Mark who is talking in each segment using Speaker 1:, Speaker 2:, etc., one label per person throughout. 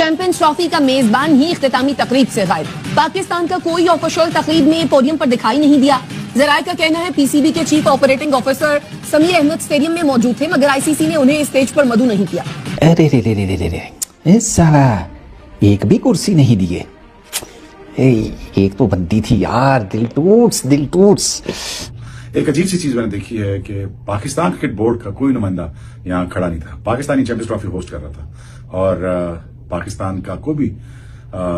Speaker 1: Champions trophy का मेजबान ही इख्तितामी तकरीब से गायब। पाकिस्तान का कोई ऑफिशियल तकरीब में पोडियम पर दिखाई नहीं दिया। जराये का कहना है पीसीबी के chief operating officer Sameer Ahmed stadium में मौजूद थे, मगर आईसीसी ने उन्हें स्टेज पर मदऊ नहीं किया।
Speaker 2: अरे रे रे रे रे रे, साला एक भी कुर्सी नहीं दिए। एक तो बनती थी यार, दिल टूट्स।
Speaker 3: एक अजीब सी चीज मैंने देखी है कि पाकिस्तान क्रिकेट बोर्ड का कोई नुमाइंदा यहाँ खड़ा नहीं था। पाकिस्तानी चैंपियंस ट्रॉफी होस्ट कर रहा था और पाकिस्तान का कोई भी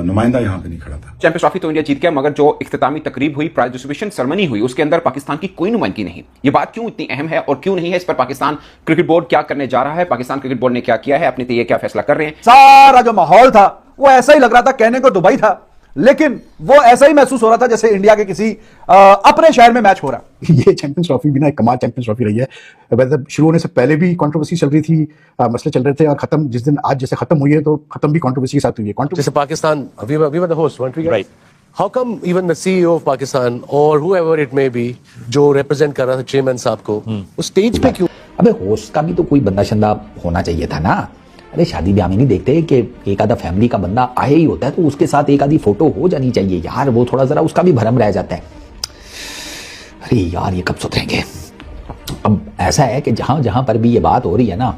Speaker 3: नुमाइंदा यहाँ पे नहीं खड़ा था।
Speaker 4: चैंपियंस ट्रॉफी तो इंडिया जीत गया, मगर जो इख्तितामी तकरीब हुई, प्राइज डिस्ट्रीब्यूशन सेरेमनी हुई, उसके अंदर पाकिस्तान की कोई नुमाइंदगी नहीं। ये बात क्यों इतनी अहम है और क्यों नहीं है, इस पर पाकिस्तान क्रिकेट बोर्ड क्या करने जा रहा है, पाकिस्तान क्रिकेट बोर्ड ने क्या किया है, अपने लिए क्या फैसला कर रहे हैं।
Speaker 5: सारा जो माहौल था वो ऐसा ही लग रहा था, कहने को दुबई था, लेकिन वो ऐसा ही महसूस हो रहा था जैसे इंडिया के किसी अपने शहर में मैच हो रहा।
Speaker 6: ये चैंपियंस ट्रॉफी भी ना एक कमाल चैंपियंस ट्रॉफी रही है। मतलब शुरू होने से पहले भी कंट्रोवर्सी चल रही थी, मसले चल रहे थे, और खत्म जिस दिन आज जैसे खत्म हुई है तो खत्म भी कंट्रोवर्सी के साथ हुई है।
Speaker 7: जैसे Pakistan, we were the host, weren't we? Right. How come even the CEO of Pakistan or whoever it may be जो represent कर रहा था चेयरमैन साहब को, उस स्टेज पे क्यों?
Speaker 2: अबे होस्ट का भी तो कोई बंदा शंदा होना चाहिए था ना। अरे शादी ब्याह में नहीं देखते कि एक आधा फैमिली का बंदा आया ही होता है तो उसके साथ एक आधी फोटो हो जानी चाहिए यार, वो थोड़ा जरा उसका भी भरम रह जाता है। अरे यार ये कब सुधरेंगे। अब ऐसा है कि जहां जहां पर भी ये बात हो रही है ना,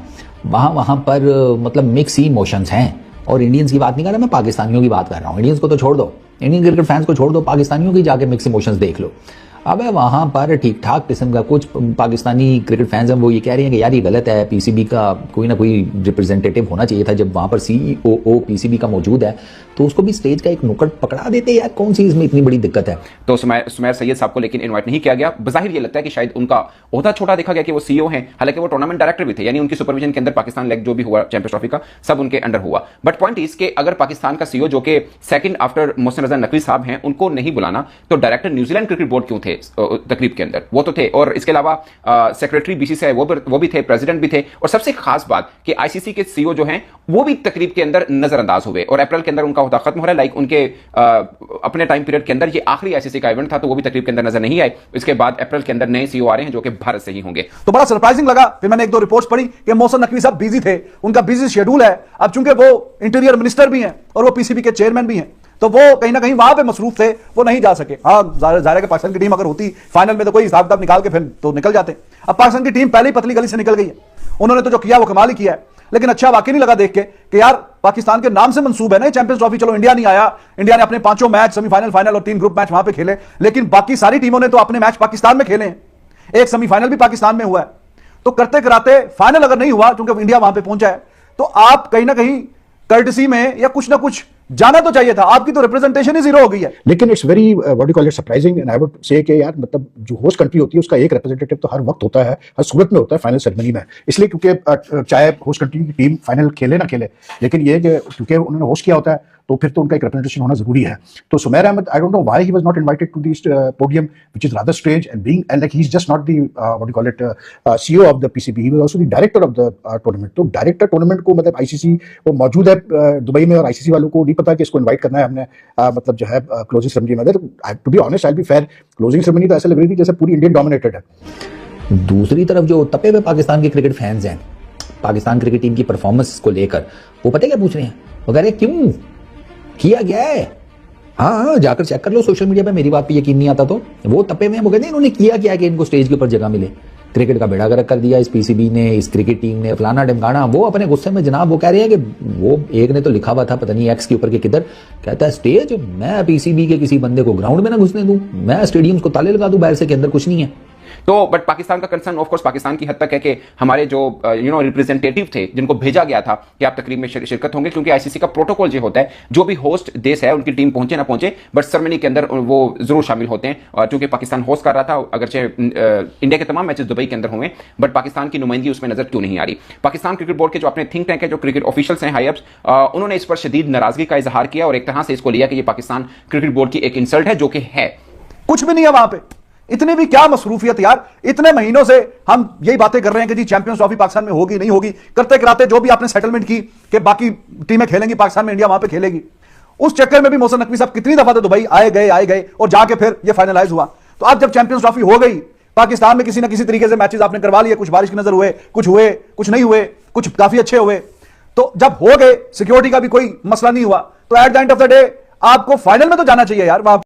Speaker 2: वहां पर मतलब मिक्स इमोशंस हैं। और इंडियंस की बात नहीं कर रहा मैं, पाकिस्तानियों की बात कर रहा हूँ। इंडियंस को तो छोड़ दो, इंडियन क्रिकेट फैंस को छोड़ दो, पाकिस्तानियों की जाके मिक्स इमोशंस देख लो। अब वहां पर ठीक ठाक किस्म का कुछ पाकिस्तानी क्रिकेट फैंस हैं, वो ये कह रहे हैं कि यार ये गलत है, पीसीबी का कोई ना कोई रिप्रेजेंटेटिव होना चाहिए था। जब वहां पर सीईओ पीसीबी का मौजूद है तो उसको भी स्टेज का एक नुक्कड़ पकड़ा देते यार, कौन सी इसमें इतनी बड़ी दिक्कत है।
Speaker 4: तो सुमैर सैयद साहब को लेकिन इनवाइट नहीं किया गया। बज़ाहिर ये लगता है कि शायद उनका ओहदा छोटा देखा गया कि वो सीईओ हैं, हालांकि वो टूर्नामेंट डायरेक्टर भी थे, यानी उनकी सुपरविजन के अंदर पाकिस्तान लेग जो भी हुआ चैंपियंस ट्रॉफी का सब उनके अंडर हुआ। बट पॉइंट इज के अगर पाकिस्तान का सीईओ जो कि सेकंड आफ्टर मोहसिन रजा नकवी साहब हैं, उनको नहीं बुलाना, तो डायरेक्टर न्यूजीलैंड क्रिकेट बोर्ड क्यों थे तकरीब के अंदर? वो तो थे, और इसके अलावा सेक्रेटरी बीसीसीआई वो भी थे, प्रेसिडेंट भी थे, और सबसे खास बात कि आईसीसी के सीईओ जो हैं वो भी तकरीब के अंदर नजरअंदाज हुए। और अप्रैल के अंदर उनका होता खत्म हो रहा है, लाइक उनके अपने टाइम पीरियड के अंदर ये आखिरी आईसीसी का इवेंट था, तो वो भी तकरीब के अंदर नजर नहीं आए। इसके बाद अप्रैल के अंदर नए सीईओ आ रहे हैं जो कि भारत से ही होंगे।
Speaker 5: तो बड़ा सरप्राइजिंग लगा। फिर मैंने एक दो रिपोर्ट्स पढ़ी कि मोहसिन नकवी साहब बिजी थे, उनका बिजी शेड्यूल है। अब चूंकि वो इंटीरियर मिनिस्टर भी हैं और वो पीसीबी के चेयरमैन भी हैं, तो वो कहीं ना कहीं वहां पे मसरूफ थे, वो नहीं जा सके। हाँ, जाहिर है कि पाकिस्तान की टीम अगर होती फाइनल में तो कोई हिसाब किताब निकाल के फिर तो निकल जाते। अब पाकिस्तान की टीम पहले ही पतली गली से निकल गई है, उन्होंने तो जो किया वो कमाल ही किया है। लेकिन अच्छा वाकई नहीं लगा देख के कि यार पाकिस्तान के नाम से मंसूब है ना चैंपियंस ट्रॉफी। चलो इंडिया नहीं आया, इंडिया ने अपने 5 मैच सेमीफाइनल, फाइनल और 3 ग्रुप मैच वहां पे खेले, लेकिन बाकी सारी टीमों ने तो अपने मैच पाकिस्तान में खेले हैं। एक सेमीफाइनल भी पाकिस्तान में हुआ है। तो करते कराते फाइनल अगर नहीं हुआ क्योंकि इंडिया वहां पे पहुंचा है, तो आप कहीं ना कहीं कर्टसी में या कुछ ना कुछ जाना तो चाहिए था। आपकी तो रिप्रेजेंटेशन ही जीरो हो गई है।
Speaker 6: लेकिन it's very what you call it surprising, and I would say कि यार मतलब जो होस्ट कंट्री होती है उसका एक रिप्रेजेंटेटिव तो हर वक्त होता है, हर सूरत में होता है फाइनल सेरेमनी में। इसलिए क्योंकि चाहे होस्ट कंट्री की टीम फाइनल खेले ना खेले, लेकिन ये कि क्योंकि उन्होंने होस्ट किया होता है तो फिर तो उनका एक रिप्रेजेंटेशन होना जरूरी है। तो Sumair Ahmed, I don't know why he was not invited to this podium, which is rather strange, and being and like he is just not the what you call it CEO of the PCB, he was also the director of the tournament. तो director tournament को मतलब ICC वो मौजूद है Dubai में, और ICC वालों को नहीं पता कि इसको इनवाइट करना है हमने मतलब जो है क्लोजिंग सेरेमनी में। To be honest, I will be fair, closing ceremony तो ऐसा लग रही थी जैसे पूरी इंडियन डोमिनेटेड है।
Speaker 2: दूसरी तरफ जो तपे हुए पाकिस्तान के क्रिकेट फैंस हैं, पाकिस्तान क्रिकेट टीम की परफॉर्मेंस को लेकर, वो पता क्या पूछ रहे हैं, वो कह रहे हैं क्यों किया गया है। हाँ, जाकर चेक कर लो सोशल मीडिया पे, मेरी बात पे यकीन नहीं आता तो। वो तपे में वो कहते हैं इन्होंने किया क्या कि इनको स्टेज के ऊपर जगह मिले, क्रिकेट का बेड़ा गर्क कर दिया इस पीसीबी ने, इस क्रिकेट टीम ने, फलाना ढिमकाना। वो अपने गुस्से में जनाब वो कह रहे हैं कि वो एक ने तो लिखा हुआ था पता नहीं एक्स के ऊपर के किधर, कहता है स्टेज मैं पीसीबी के किसी बंदे को ग्राउंड में ना घुसने दूं, मैं स्टेडियम को ताले लगा दूं बाहर से के अंदर कुछ नहीं है।
Speaker 4: तो बट पाकिस्तान का कंसर्न ऑफ कोर्स पाकिस्तान की हद तक है कि हमारे जो रिप्रेजेंटेटिव थे जिनको भेजा गया था कि आप तकरीब में शिरकत होंगे, क्योंकि आईसीसी का प्रोटोकॉल ये होता है जो भी होस्ट देश है उनकी टीम पहुंचे ना पहुंचे बट सेरेमनी के अंदर वो जरूर शामिल होते हैं। और चूंकि पाकिस्तान होस्ट कर रहा था, अगरचे इंडिया के तमाम मैचेस दुबई के अंदर हुए, बट पाकिस्तान की नुमाइंदगी उसमें नजर क्यों नहीं आ रही। पाकिस्तान क्रिकेट बोर्ड के जो अपने थिंक टैंक है, जो क्रिकेट ऑफिशियल्स हैं, हाई अप्स, उन्होंने इस पर शदीद नाराजगी का इजहार किया और एक तरह से इसको लिया कि ये पाकिस्तान क्रिकेट बोर्ड की एक इंसल्ट है, जो कि है।
Speaker 5: कुछ भी नहीं है वहां पे, इतनी भी क्या मसरूफियत यार। इतने महीनों से हम यही बातें कर रहे हैं कि जी चैंपियंस ट्रॉफी पाकिस्तान में होगी नहीं होगी, करते कराते जो भी आपने सेटलमेंट की कि बाकी टीमें खेलेंगी पाकिस्तान में, इंडिया वहां पे खेलेगी, उस चक्कर में भी मोहसिन नकवी साहब कितनी दफा तो दुबई आए गए और जाके फिर ये फाइनलाइज हुआ। तो अब जब चैंपियंस ट्रॉफी हो गई, पाकिस्तान में किसी ना किसी तरीके से मैचेस आपने करवा लिए, कुछ बारिश की नजर हुए, कुछ नहीं हुए, कुछ काफी अच्छे हुए, तो जब हो गए, सिक्योरिटी का भी कोई मसला नहीं हुआ, तो at the end of the day आपको फाइनल में तो जाना चाहिए यार वहां